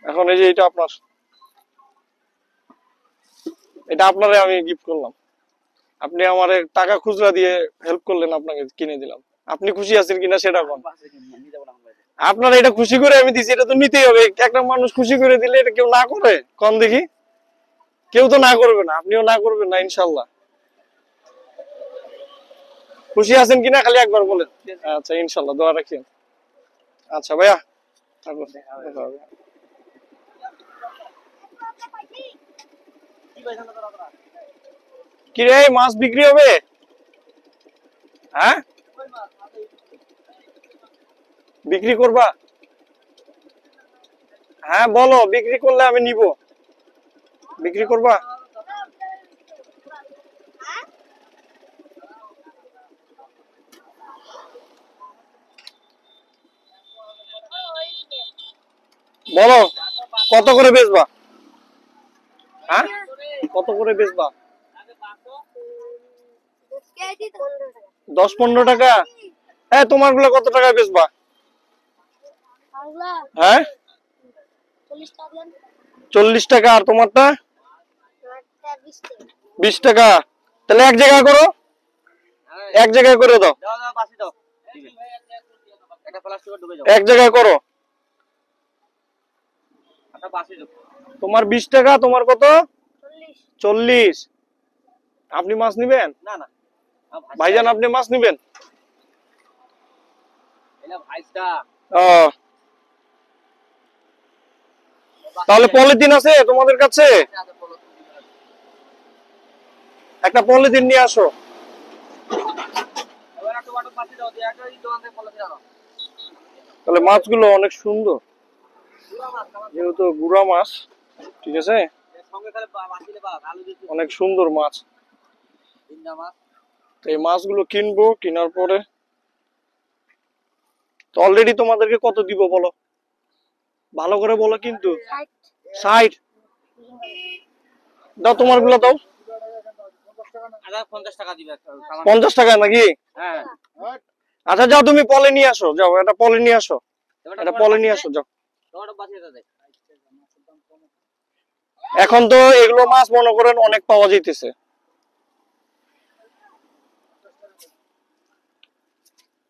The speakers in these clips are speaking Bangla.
এখন এই যে এটা আপনার, এটা আপনারে আমি গিফট করলাম। আপনি আমার টাকা খুচরা দিয়ে হেল্প করলেন, আপনাকে কিনে দিলাম। আপনি খুশি আছেন কিনা সেটা কোন? আপনার এটা খুশি করে আমি দিছি, এটা তো নিতেই হবে। একটা মানুষ খুশি করে দিলে এটা কেউ না করে কোন দেখি? কেউ তো না করবে না, আপনিও না করবেন না ইনশাল্লাহ। খুশি আছেন কিনা খালি একবার বলেন। আচ্ছা ইনশাল্লাহ, দোয়া রাখেন। আচ্ছা ভাইয়া থাকো। কি রে, মাছ বিক্রি হবে? হ্যাঁ, বিক্রি করবা? হ্যাঁ বলো, বিক্রি করলে আমি নিব। বিক্রি করবা? বলো কত করে বেচবা? হ্যাঁ, কত করে বেচবা? 10-15 টাকা। হ্যাঁ, তোমার গুলো কত টাকা বেচবা? হ্যাঁ 40 টাকা। আর তোমারটা? 20 টাকা। তাহলে এক জায়গায় করো, এক জায়গায় করে দাও, এক জায়গায় করো। তোমার 20 টাকা, তোমার কত? 40। আপনি মাছ নিবেন? না না ভাইজান, আপনি মাছ নিবেন? তাহলে পলিথিন আছে তোমাদের কাছে? একটা পলিথিন নিয়ে আসো। তাহলে মাছগুলো অনেক সুন্দর, যেহেতু গুড়া মাছ, ঠিক আছে, অনেক সুন্দর মাছ। এই মাছগুলো কিনবো, কেনার পরে তো অলরেডি তোমাদেরকে কত দিব বলো, ভালো করে বলো কিন্তু। 60 দাও, তোমার গুলো দাও। 50 টাকা নাকি? আচ্ছা যাও, তুমি পলে নিয়ে আসো, যাও এটা পলে নিয়ে আসো, এটা পলে নিয়ে আসো, যাও। এখন তো এগুলো মাছ মনে করেন অনেক পাওয়া যাইতেছে।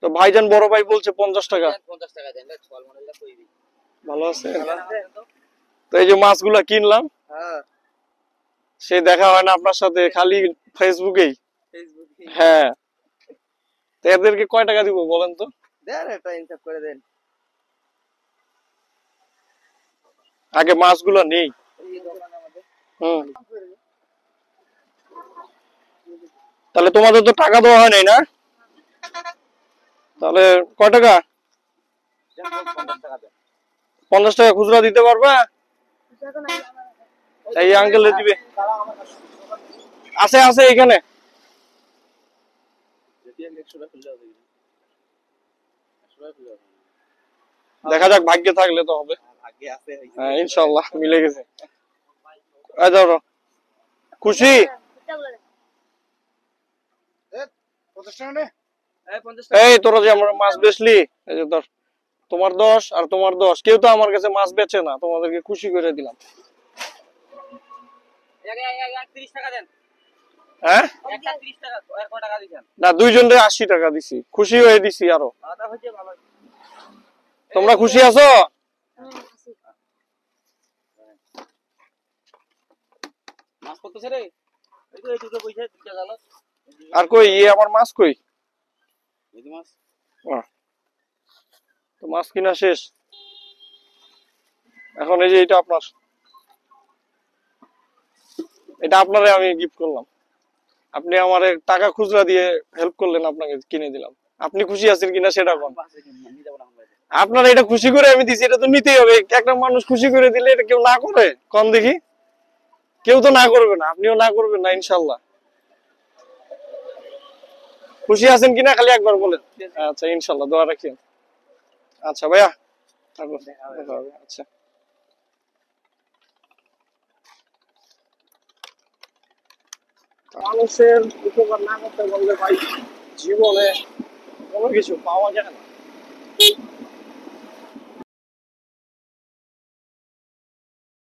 তো ভাইজান বড় ভাই বলছে 50 টাকা। ভালো আছে। তো এই যে মাছগুলা কিনলাম, সে দেখা হয় না আপনার সাথে, খালি ফেসবুকেই। হ্যাঁ, তো এদেরকে কয় টাকা দিব বলেন তো? আগে মাছগুলো নেই। তাহলে তোমাদের তো টাকা দেওয়া হয় নাই না? তাহলে কয় টাকা? 50 টাকা খুচরা দিতে পারবা? এই আঙ্কেলে দিবে। আছে আছে এখানে। দেখা যাক, ভাগ্যে থাকলে তো হবে। হ্যাঁ ইনশাআল্লাহ মিলে গেছে। খুশি? এই তোরা যে আমার মাছ বেচলি, এই যে ধর, তোমার 10 আর তোমার 10। কেউ তো আমার কাছে মাছ বেচে না, তোমাদেরকে খুশি করে দিলাম। হ্যাঁ না, দুইজনরে 80 টাকা দিছি, খুশি হয়ে দিছি আরো। তোমরা খুশি আছো? আর কই আমার মাছ কই? তো মাছ কিনা শেষ। এখন এই যে এটা আপনার, এটা আপনারে আমি গিফট করলাম। আপনি আমার টাকা খুচরা দিয়ে হেল্প করলেন, আপনাকে কিনে দিলাম। আপনি খুশি আছেন কিনা সেটা কোন? আপনার এটা খুশি করে আমি দিছি, এটা তো নিতেই হবে। একটা মানুষ খুশি করে দিলে এটা কেউ না করে কোন দেখি? কেউ তো না করবে না, আপনিও না করবেন না ইনশাল্লাহ। খুশি আছেন কিনা খালি একবার বলেন। আচ্ছা ইনশাল্লাহ, দোয়া রাখেন। আচ্ছা ভাইয়া থাকো। আচ্ছা, মানুষের উপকার না করতে বললে ভাই জীবনে কোনো কিছু পাওয়া যায় না।